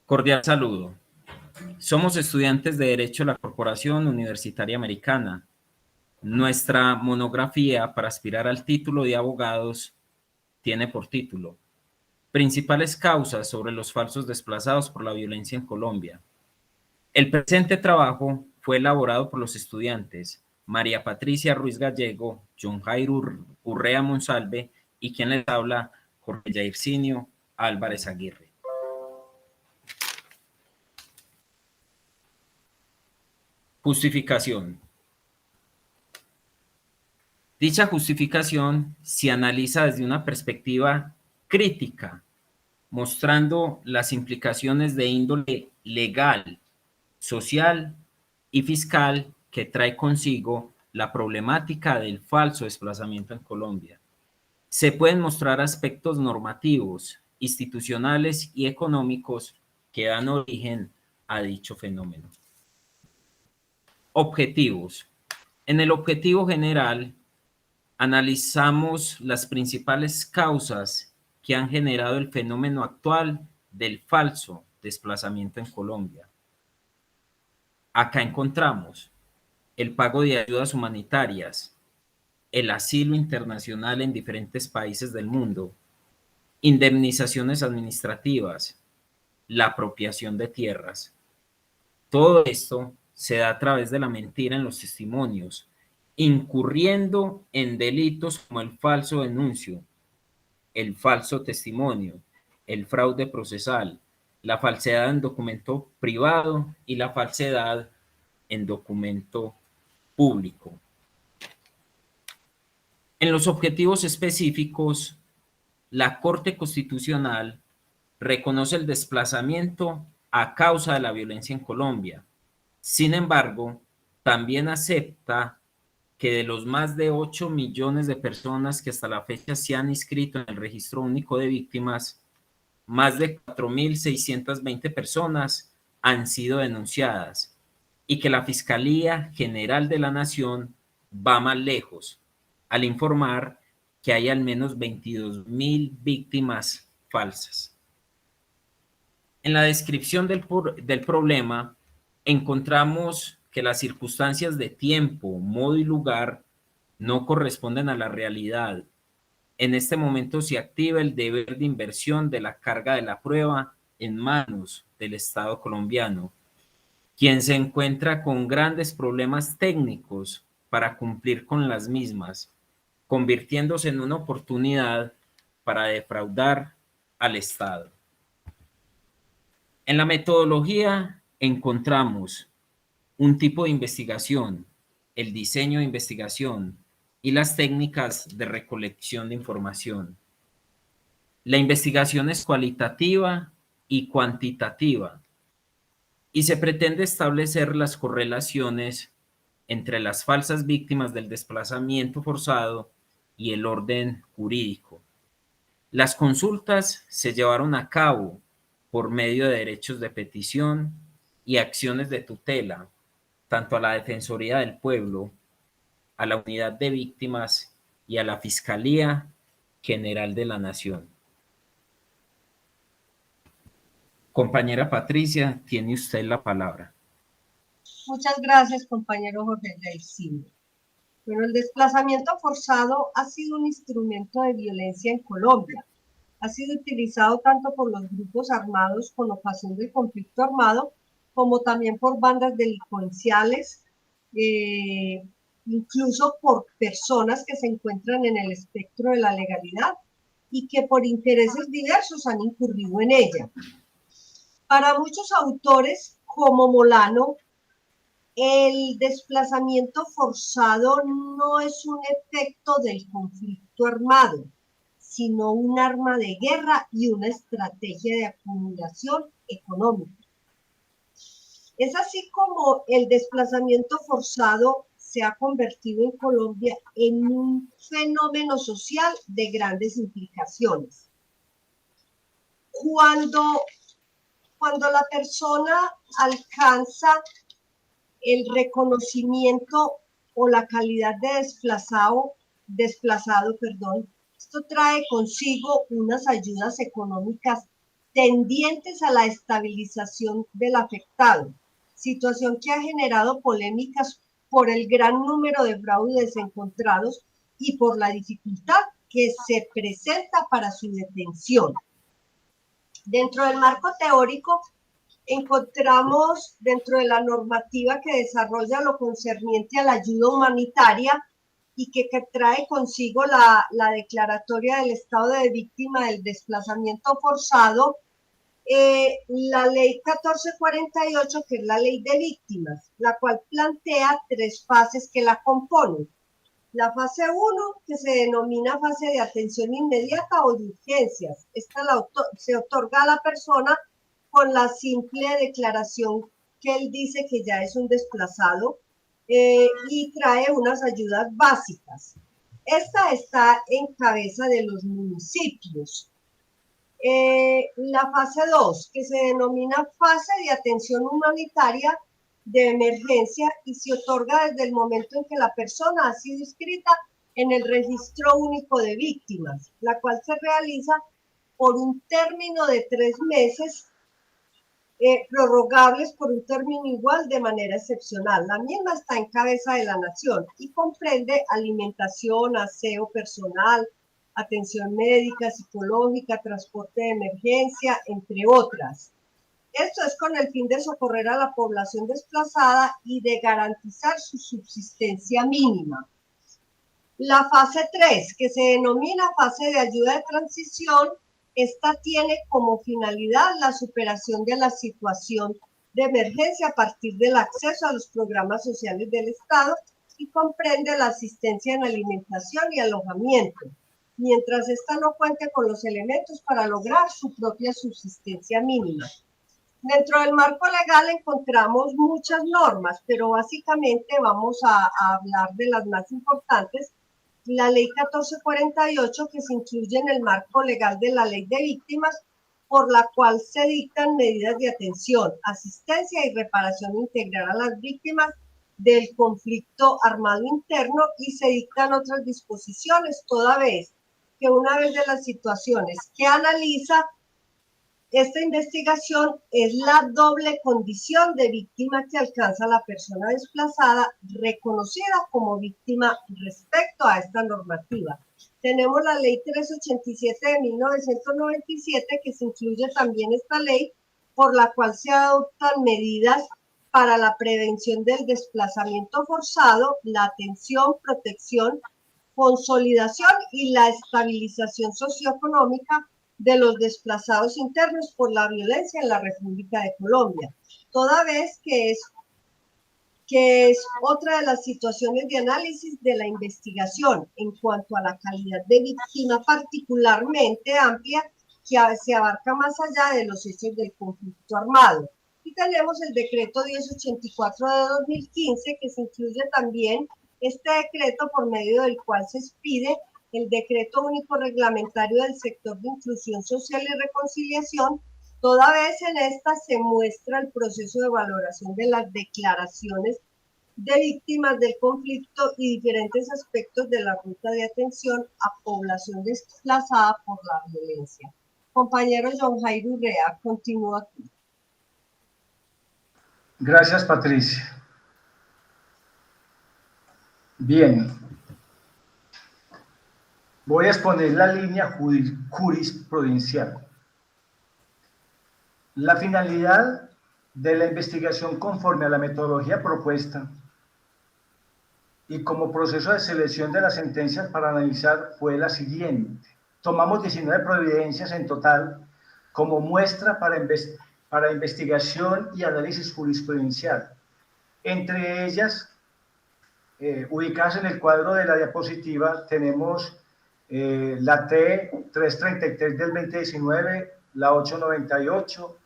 Cordial saludo. Somos estudiantes de Derecho de la Corporación Universitaria Americana. Nuestra monografía para aspirar al título de abogados tiene por título Principales causas sobre los falsos desplazados por la violencia en Colombia. El presente trabajo fue elaborado por los estudiantes María Patricia Ruiz Gallego, John Jairo Urrea Monsalve y quien les habla, Jorge Jairzinho Álvarez Aguirre. Justificación. Dicha justificación se analiza desde una perspectiva crítica, mostrando las implicaciones de índole legal, social y fiscal que trae consigo la problemática del falso desplazamiento en Colombia. Se pueden mostrar aspectos normativos, institucionales y económicos que dan origen a dicho fenómeno. Objetivos. En el objetivo general, analizamos las principales causas que han generado el fenómeno actual del falso desplazamiento en Colombia. Acá encontramos el pago de ayudas humanitarias, el asilo internacional en diferentes países del mundo, indemnizaciones administrativas, la apropiación de tierras. Todo esto se da a través de la mentira en los testimonios, incurriendo en delitos como el falso denuncio, el falso testimonio, el fraude procesal, la falsedad en documento privado y la falsedad en documento público. En los objetivos específicos, la Corte Constitucional reconoce el desplazamiento a causa de la violencia en Colombia. Sin embargo, también acepta que de los más de 8 millones de personas que hasta la fecha se han inscrito en el Registro Único de Víctimas, más de 4.620 personas han sido denunciadas y que la Fiscalía General de la Nación va más lejos al informar que hay al menos 22.000 víctimas falsas. En la descripción del problema encontramos que las circunstancias de tiempo, modo y lugar no corresponden a la realidad. En este momento se activa el deber de inversión de la carga de la prueba en manos del Estado colombiano, quien se encuentra con grandes problemas técnicos para cumplir con las mismas, convirtiéndose en una oportunidad para defraudar al Estado. En la metodología encontramos un tipo de investigación, el diseño de investigación y las técnicas de recolección de información. La investigación es cualitativa y cuantitativa y se pretende establecer las correlaciones entre las falsas víctimas del desplazamiento forzado y el orden jurídico. Las consultas se llevaron a cabo por medio de derechos de petición y acciones de tutela, tanto a la Defensoría del Pueblo, a la Unidad de Víctimas y a la Fiscalía General de la Nación. Compañera Patricia, tiene usted la palabra. Muchas gracias, compañero Jorge Jairzinho. Bueno, el desplazamiento forzado ha sido un instrumento de violencia en Colombia. Ha sido utilizado tanto por los grupos armados con ocasión del conflicto armado, como también por bandas delincuenciales, incluso por personas que se encuentran en el espectro de la legalidad y que por intereses diversos han incurrido en ella. Para muchos autores, como Molano, el desplazamiento forzado no es un efecto del conflicto armado, sino un arma de guerra y una estrategia de acumulación económica. Es así como el desplazamiento forzado se ha convertido en Colombia en un fenómeno social de grandes implicaciones. Cuando la persona alcanza el reconocimiento o la calidad de desplazado, esto trae consigo unas ayudas económicas tendientes a la estabilización del afectado, situación que ha generado polémicas por el gran número de fraudes encontrados y por la dificultad que se presenta para su detención. Dentro del marco teórico, encontramos dentro de la normativa que desarrolla lo concerniente a la ayuda humanitaria y que trae consigo la declaratoria del estado de víctima del desplazamiento forzado, la ley 1448, que es la ley de víctimas, la cual plantea 3 fases que la componen. La fase 1, que se denomina fase de atención inmediata o de urgencias. Esta se otorga a la persona con la simple declaración que él dice que ya es un desplazado, y trae unas ayudas básicas. Esta está en cabeza de los municipios. La fase 2, que se denomina fase de atención humanitaria de emergencia y se otorga desde el momento en que la persona ha sido inscrita en el registro único de víctimas, la cual se realiza por un término de 3 meses, prorrogables por un término igual de manera excepcional. La misma está en cabeza de la nación y comprende alimentación, aseo personal, atención médica, psicológica, transporte de emergencia, entre otras. Esto es con el fin de socorrer a la población desplazada y de garantizar su subsistencia mínima. La fase 3, que se denomina fase de ayuda de transición, esta tiene como finalidad la superación de la situación de emergencia a partir del acceso a los programas sociales del Estado y comprende la asistencia en alimentación y alojamiento, mientras ésta no cuente con los elementos para lograr su propia subsistencia mínima. Dentro del marco legal encontramos muchas normas, pero básicamente vamos a hablar de las más importantes. La ley 1448, que se incluye en el marco legal de la ley de víctimas, por la cual se dictan medidas de atención, asistencia y reparación integral a las víctimas del conflicto armado interno, y se dictan otras disposiciones, toda vez que una vez de las situaciones que analiza esta investigación es la doble condición de víctima que alcanza la persona desplazada reconocida como víctima respecto a esta normativa. Tenemos la ley 387 de 1997, que se incluye también esta ley, por la cual se adoptan medidas para la prevención del desplazamiento forzado, la atención, protección, consolidación y la estabilización socioeconómica de los desplazados internos por la violencia en la República de Colombia, toda vez que es otra de las situaciones de análisis de la investigación en cuanto a la calidad de víctima particularmente amplia, que se abarca más allá de los hechos del conflicto armado. Y tenemos el decreto 1084 de 2015, que se incluye también este decreto, por medio del cual se expide el decreto único reglamentario del sector de inclusión social y reconciliación, toda vez en esta se muestra el proceso de valoración de las declaraciones de víctimas del conflicto y diferentes aspectos de la ruta de atención a población desplazada por la violencia. Compañero John Jairo Urrea, continúa aquí. Gracias, Patricia. Bien. Voy a exponer la línea jurisprudencial. La finalidad de la investigación conforme a la metodología propuesta y como proceso de selección de las sentencias para analizar fue la siguiente. Tomamos 19 providencias en total como muestra para investigación y análisis jurisprudencial. Entre ellas, ubicadas en el cuadro de la diapositiva, tenemos la T333 del 2019, la 898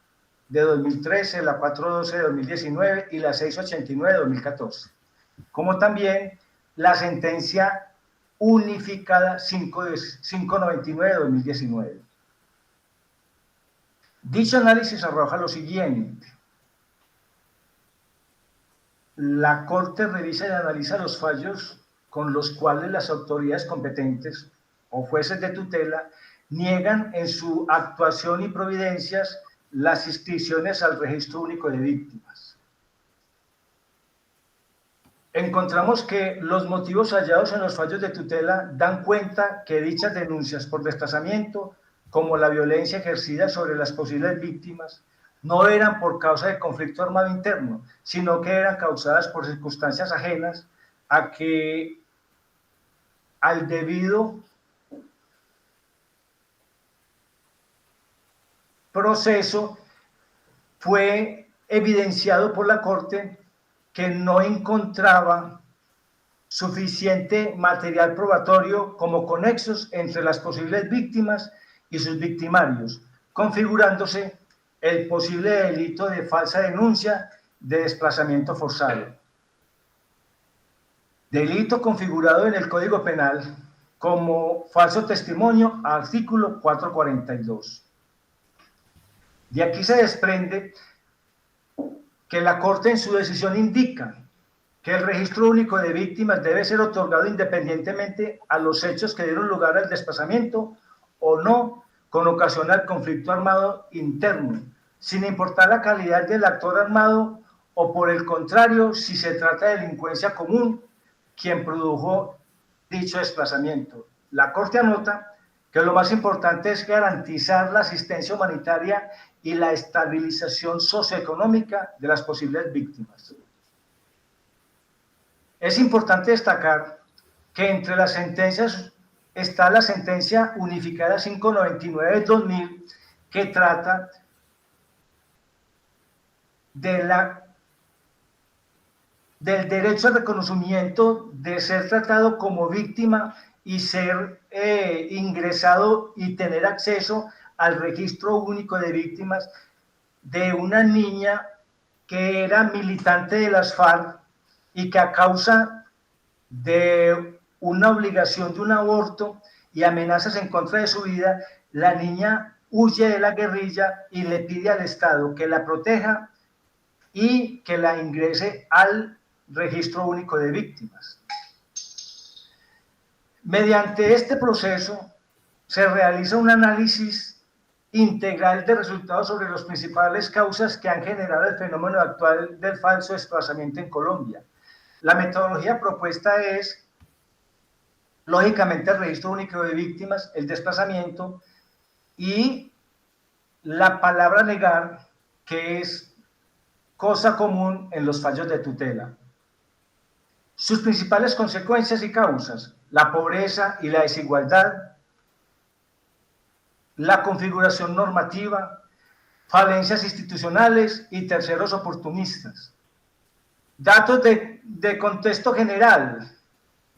de 2013, la 412 de 2019 y la 689 de 2014, como también la sentencia unificada 599 de 2019. Dicho análisis arroja lo siguiente. La Corte revisa y analiza los fallos con los cuales las autoridades competentes o jueces de tutela niegan en su actuación y providencias las inscripciones al Registro Único de Víctimas. Encontramos que los motivos hallados en los fallos de tutela dan cuenta que dichas denuncias por desplazamiento, como la violencia ejercida sobre las posibles víctimas, no eran por causa de conflicto armado interno, sino que eran causadas por circunstancias ajenas al debido proceso. Fue evidenciado por la Corte que no encontraba suficiente material probatorio como conexos entre las posibles víctimas y sus victimarios, configurándose el posible delito de falsa denuncia de desplazamiento forzado. Delito configurado en el Código Penal como falso testimonio, artículo 442. De aquí se desprende que la Corte en su decisión indica que el Registro Único de Víctimas debe ser otorgado independientemente a los hechos que dieron lugar al desplazamiento o no con ocasión al conflicto armado interno, sin importar la calidad del actor armado o, por el contrario, si se trata de delincuencia común quien produjo dicho desplazamiento. La Corte anota que lo más importante es garantizar la asistencia humanitaria y la estabilización socioeconómica de las posibles víctimas. Es importante destacar que entre las sentencias está la sentencia unificada 599 del 2000, que trata del derecho al reconocimiento de ser tratado como víctima y ser ingresado y tener acceso al Registro Único de Víctimas de una niña que era militante de las FARC y que a causa de una obligación de un aborto y amenazas en contra de su vida, la niña huye de la guerrilla y le pide al Estado que la proteja y que la ingrese al Registro Único de Víctimas. Mediante este proceso se realiza un análisis integral de resultados sobre las principales causas que han generado el fenómeno actual del falso desplazamiento en Colombia. La metodología propuesta es, lógicamente, el Registro Único de Víctimas, el desplazamiento y la palabra negar, que es cosa común en los fallos de tutela. Sus principales consecuencias y causas: la pobreza y la desigualdad, la configuración normativa, falencias institucionales y terceros oportunistas. Datos de contexto general.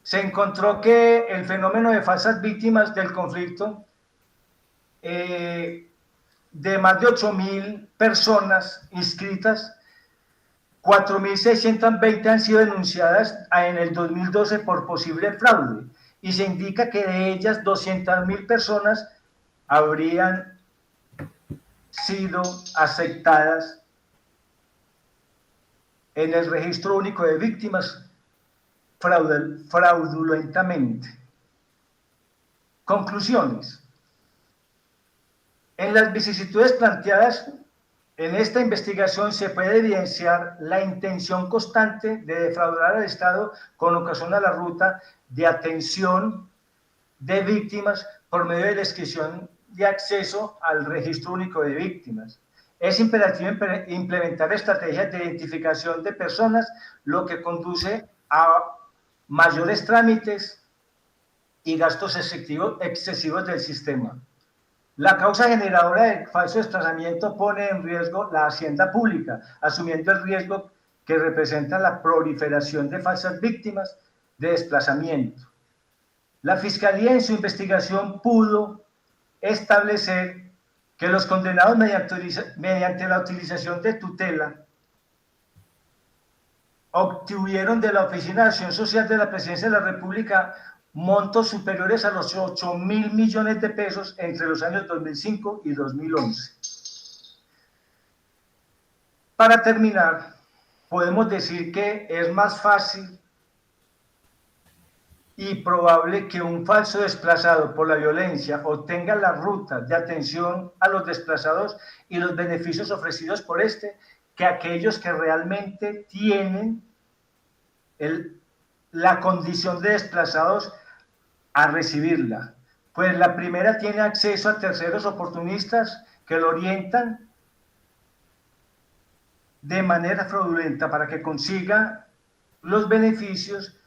Se encontró que el fenómeno de falsas víctimas del conflicto, de más de 8.000 personas inscritas, 4.620 han sido denunciadas en el 2012 por posible fraude, y se indica que de ellas 200.000 personas habrían sido aceptadas en el Registro Único de Víctimas fraudulentamente. Conclusiones. En las vicisitudes planteadas en esta investigación se puede evidenciar la intención constante de defraudar al Estado con ocasión a la ruta de atención de víctimas por medio de la inscripción de acceso al Registro Único de Víctimas. Es imperativo implementar estrategias de identificación de personas, lo que conduce a mayores trámites y gastos excesivos del sistema. La causa generadora del falso desplazamiento pone en riesgo la hacienda pública, asumiendo el riesgo que representa la proliferación de falsas víctimas de desplazamiento. La Fiscalía en su investigación pudo establecer que los condenados mediante la utilización de tutela obtuvieron de la Oficina de Acción Social de la Presidencia de la República montos superiores a los 8.000 millones de pesos entre los años 2005 y 2011. Para terminar, podemos decir que es más fácil y probable que un falso desplazado por la violencia obtenga la ruta de atención a los desplazados y los beneficios ofrecidos por este, que aquellos que realmente tienen la condición de desplazados a recibirla. Pues la primera tiene acceso a terceros oportunistas que lo orientan de manera fraudulenta para que consiga los beneficios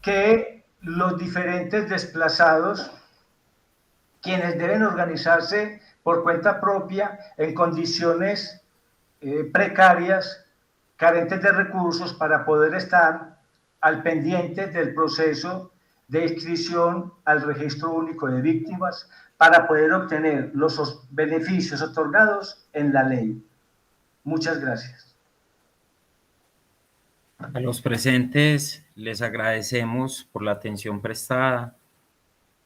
que los diferentes desplazados, quienes deben organizarse por cuenta propia en condiciones precarias, carentes de recursos para poder estar al pendiente del proceso de inscripción al Registro Único de Víctimas para poder obtener los beneficios otorgados en la ley. Muchas gracias. A los presentes les agradecemos por la atención prestada.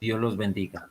Dios los bendiga.